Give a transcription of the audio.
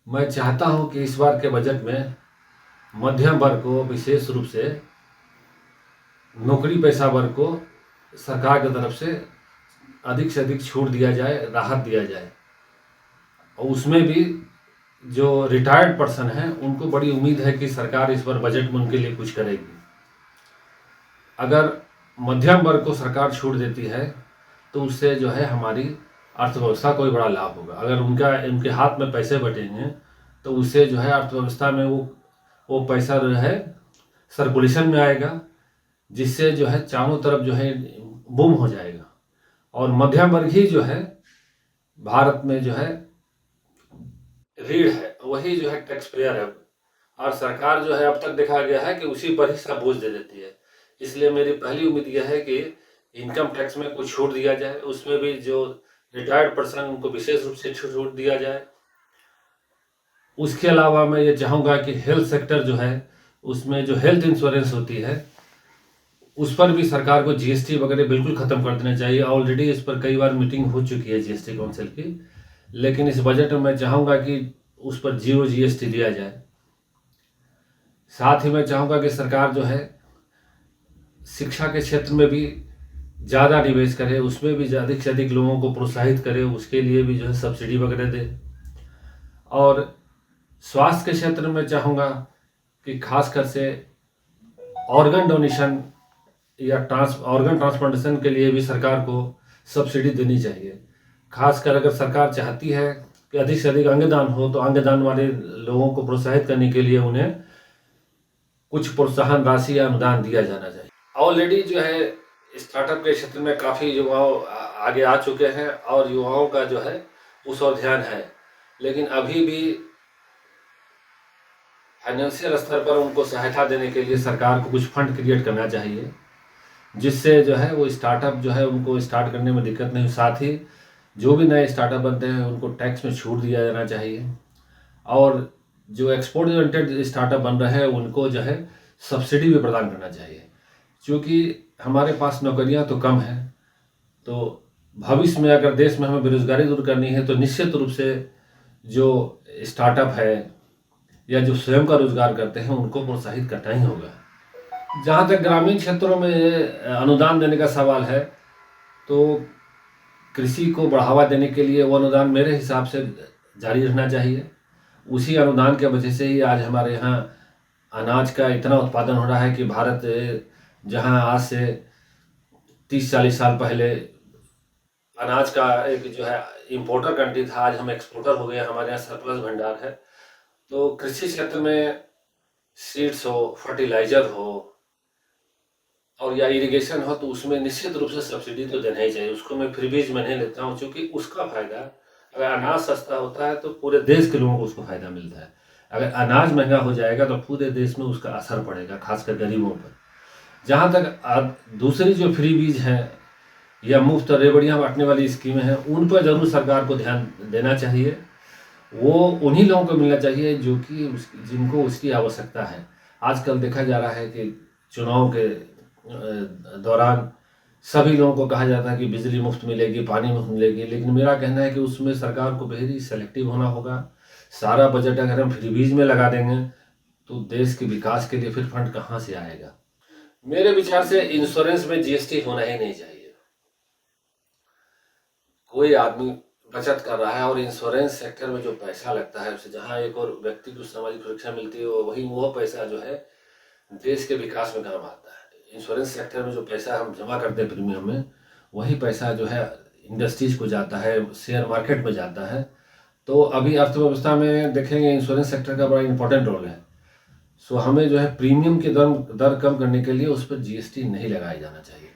मैं चाहता हूं कि इस बार के बजट में मध्यम वर्ग को, विशेष रूप से नौकरी पेशा वर्ग को सरकार की तरफ से अधिक छूट दिया जाए, राहत दिया जाए। और उसमें भी जो रिटायर्ड पर्सन हैं उनको बड़ी उम्मीद है कि सरकार इस बार बजट में उनके लिए कुछ करेगी। अगर मध्यम वर्ग को सरकार छूट देती है तो उससे जो है हमारी अर्थव्यवस्था को भी बड़ा लाभ होगा। अगर उनके हाथ में पैसे बटेंगे तो उससे जो है अर्थव्यवस्था में वो पैसा जो है सर्कुलेशन में आएगा, जिससे जो है चारों तरफ जो है बूम हो जाएगा। और मध्यम वर्ग ही जो है भारत में जो है रीढ़ है, वही जो है टैक्स पेयर है। और सरकार जो है अब तक देखा गया है कि उसी पर ही सब बोझ दे देती है। इसलिए मेरी पहली उम्मीद यह है कि इनकम टैक्स में कुछ छूट दिया जाए, उसमें भी जो रिटायर्ड पर्सन उनको विशेष रूप से छूट दिया जाए। उसके अलावा मैं ये चाहूँगा कि हेल्थ सेक्टर जो है उसमें जो हेल्थ इंश्योरेंस होती है उस पर भी सरकार को जीएसटी वगैरह बिल्कुल ख़त्म कर देना चाहिए। ऑलरेडी इस पर कई बार मीटिंग हो चुकी है जीएसटी काउंसिल की, लेकिन इस बजट में मैं चाहूँगा कि उस पर 0 जीएसटी दिया जाए। साथ ही मैं चाहूँगा कि सरकार जो है शिक्षा के क्षेत्र में भी ज़्यादा निवेश करे, उसमें भी अधिक से अधिक लोगों को प्रोत्साहित करे, उसके लिए भी जो है सब्सिडी वगैरह दे। और स्वास्थ्य के क्षेत्र में चाहूँगा कि खासकर से ऑर्गन डोनेशन या ऑर्गन ट्रांसप्लांटेशन के लिए भी सरकार को सब्सिडी देनी चाहिए। खासकर अगर सरकार चाहती है कि अधिक से अधिक अंगदान हो तो अंगदान वाले लोगों को प्रोत्साहित करने के लिए उन्हें कुछ प्रोत्साहन राशि या अनुदान दिया जाना चाहिए। ऑलरेडी जो है स्टार्टअप के क्षेत्र में काफ़ी युवाओं आगे आ चुके हैं और युवाओं का जो है उस ओर ध्यान है, लेकिन अभी भी फाइनेंशियल स्तर पर उनको सहायता देने के लिए सरकार को कुछ फंड क्रिएट करना चाहिए, जिससे जो है वो स्टार्टअप जो है उनको स्टार्ट करने में दिक्कत नहीं हो। साथ ही जो भी नए स्टार्टअप बनते हैं उनको टैक्स में छूट दिया जाना चाहिए। और जो एक्सपोर्ट ओरिएंटेड स्टार्टअप बन रहे हैं उनको जो है सब्सिडी भी प्रदान करना चाहिए, क्योंकि हमारे पास नौकरियां तो कम हैं। तो भविष्य में अगर देश में हमें बेरोजगारी दूर करनी है तो निश्चित रूप से जो स्टार्टअप है या जो स्वयं का रोजगार करते हैं उनको प्रोत्साहित करना ही होगा। जहाँ तक ग्रामीण क्षेत्रों में अनुदान देने का सवाल है, तो कृषि को बढ़ावा देने के लिए वो अनुदान मेरे हिसाब से जारी रहना चाहिए। उसी अनुदान के वजह से ही आज हमारे यहाँ अनाज का इतना उत्पादन हो रहा है कि भारत जहाँ आज से 30-40 साल पहले अनाज का एक जो है इम्पोर्टर कंट्री था, आज हम एक्सपोर्टर हो गए। हमारे यहाँ सरप्लस भंडार है। तो कृषि क्षेत्र में सीड्स हो, फर्टिलाइजर हो और या इरिगेशन हो तो उसमें निश्चित रूप से सब्सिडी तो देना ही चाहिए। उसको मैं फ्री बीज में नहीं लेता हूँ, क्योंकि उसका फायदा, अगर अनाज सस्ता होता है तो पूरे देश के लोगों को उसको फायदा मिलता है। अगर अनाज महंगा हो जाएगा तो पूरे देश में उसका असर पड़ेगा, खासकर गरीबों पर। जहाँ तक दूसरी जो फ्री बीज हैं या मुफ्त रेवड़ियाँ बांटने वाली स्कीमें हैं, उन पर जरूर सरकार को ध्यान देना चाहिए। वो उन्हीं लोगों को मिलना चाहिए जो कि जिनको उसकी आवश्यकता है। आजकल देखा जा रहा है कि चुनाव के दौरान सभी लोगों को कहा जाता है कि बिजली मुफ्त मिलेगी, पानी मुफ्त मिलेगी, लेकिन मेरा कहना है कि उसमें सरकार को वेरी सेलेक्टिव होना होगा। सारा बजट अगर हम फ्री बीज में लगा देंगे तो देश के विकास के लिए फिर फंड कहाँ से आएगा। मेरे विचार से इंश्योरेंस में जीएसटी होना ही नहीं चाहिए। कोई आदमी बचत कर रहा है और इंश्योरेंस सेक्टर में जो पैसा लगता है उससे जहाँ एक और व्यक्ति को सामाजिक सुरक्षा मिलती है, वही वो पैसा जो है देश के विकास में काम आता है। इंश्योरेंस सेक्टर में जो पैसा हम जमा करते हैं प्रीमियम में, वही पैसा जो है इंडस्ट्रीज को जाता है, शेयर मार्केट में जाता है। तो अभी अर्थव्यवस्था में देखेंगे इंश्योरेंस सेक्टर का बड़ा इंपॉर्टेंट रोल है। सो हमें जो है प्रीमियम की दर कम करने के लिए उस पर जीएसटी नहीं लगाया जाना चाहिए।